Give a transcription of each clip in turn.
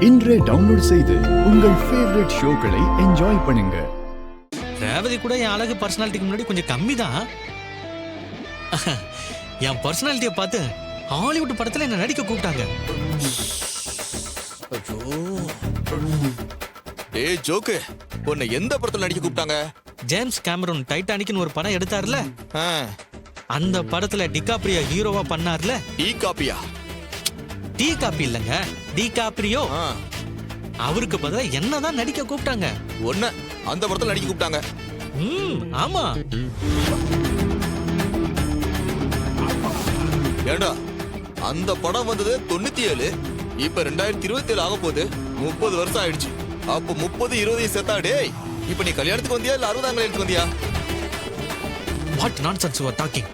இன்றே டவுன்லோட் செய்து உங்கள் ஃபேவரட் ஷோக்களை என்ஜாய் பண்ணுங்க. ரேவதி கூட என் அழகு பர்சனாலிட்டிக்கு முன்னாடி கொஞ்சம் கம்மி தான். என் பர்சனாலிட்டியை பார்த்து ஹாலிவுட் படத்துல என்ன நடிக்க கூப்பிட்டாங்க. ஏய் ஜோக்கு, உன்னை எந்த படத்துல நடிக்க கூப்பிட்டாங்க? ஜேம்ஸ் கேமரூன் டைட்டானிக்னு ஒரு படம் எடுத்தார்ல, ஆ, அந்த படத்துல டிகாப்ரியோ ஹீரோவா பண்ணார்ல. டீ காப்பியா? டீ காப்பி இல்லங்க, டிகாப்ரியோ. ஆ, அவருக்கு பதிலா என்னதான் நடிக்க கூப்பிட்டாங்க. உன்னை அந்த படத்துல நடிக்க கூப்பிட்டாங்க. ஆமா. ஏண்டா, அந்த படம் வந்தது 97, இப்ப 2027 ஆக போகுது. 30 வருஷம் ஆயிடுச்சு. அப்ப 30 20 செத்தா டேய். இப்ப நீ கல்யாணத்துக்கு வந்தியா இல்ல 60ஆம் கல்யாணத்துக்கு வந்தியா? What nonsense you are talking.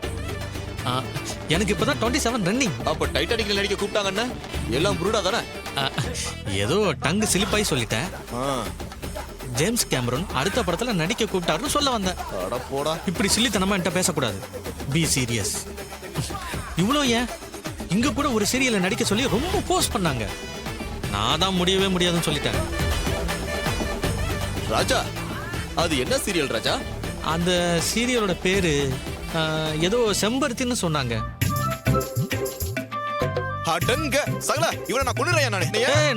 எனக்கு இப்பதான் 27 ரன்னிங். அப்ப டைட்டானிக்ல நடிக்க கூப்பிட்டாங்கன்னு எல்லாம் புருடா தானே? ஏதோ டங்கு சிலிப்பாய் சொல்லிட்டேன். ஆ, ஜேம்ஸ் கேமரூன் அடுத்த படத்துல நடிக்க கூப்பிட்டாருன்னு சொல்ல வந்தேன். அட போடா. இப்படி சில்லித்தனமா என்கிட்ட பேசக்கூடாது. Be serious. இவ்வளோ ஏன், இங்க கூட ஒரு சீரியல்ல நடிக்க சொல்லி ரொம்ப போஸ்ட் பண்ணாங்க. நான் தான் முடியவே முடியாதுன்னு சொல்லிட்டேன். ராஜா, அது என்ன சீரியல் ராஜா? அந்த சீரியலோட பேரு ஏதோ செம்பருத்தின்னு சொன்னாங்க. அடங்க சகல, இவனை நான் கொன்னுறேன் நானே.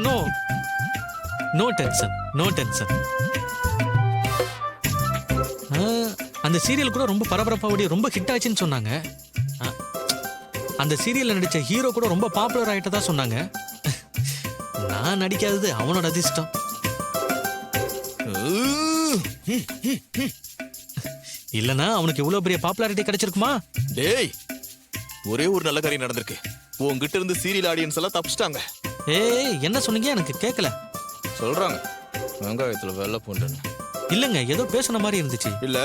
No no tension, no tension. அந்த சீரியல் கூட ரொம்ப பரபரப்பா ஓடி ரொம்ப ஹிட் ஆச்சுன்னு சொன்னாங்க. அந்த சீரியல்ல நடிச்ச ஹீரோ கூட ரொம்ப பாப்புலர் ஆயிட்டதா சொன்னாங்க. நான் நடிக்காதது அவனோட அதிர்ஷ்டம். இல்லனா அவனுக்கு இவ்வளவு பெரிய பாப்புலாரிட்டி கிடைச்சிருக்குமா? டேய், ஒரே ஒரு நல்ல காரியம் நடந்திருக்கு. உன்கிட்ட இருந்து சீரியல் ஆடியன்ஸ் எல்லாம் தப்பிச்சிட்டாங்க. ஏய், என்ன சொன்னீங்க? எனக்கு கேட்கல. சொல்றாங்க வெங்காயத்துல வெள்ளை பூண்டுன்னு. இல்லங்க, ஏதோ பேசுன மாதிரி இருந்துச்சு. இல்ல,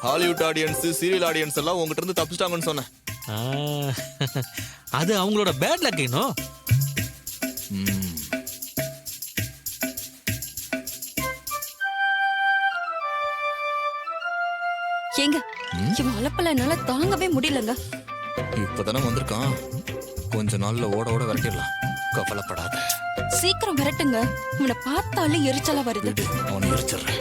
ஹாலிவுட் ஆடியன்ஸ் சீரியல் ஆடியன்ஸ் எல்லாம் உங்ககிட்ட இருந்து தப்பிச்சிட்டாங்கன்னு சொன்னேன். அது அவங்களோட பேட் லக். இன்னும் ஏங்க, இவன் அலப்பல என்னால தாங்கவே முடியலங்க. இப்பதானே வந்திருக்கான், கொஞ்ச நாள்ல ஓட ஓட விரட்டிடலாம். கவலைப்படாத. சீக்கிரம் விரட்டுங்க, இவனை பார்த்தாலே எரிச்சலா வருது. அவனை எரிச்சிடுறேன்.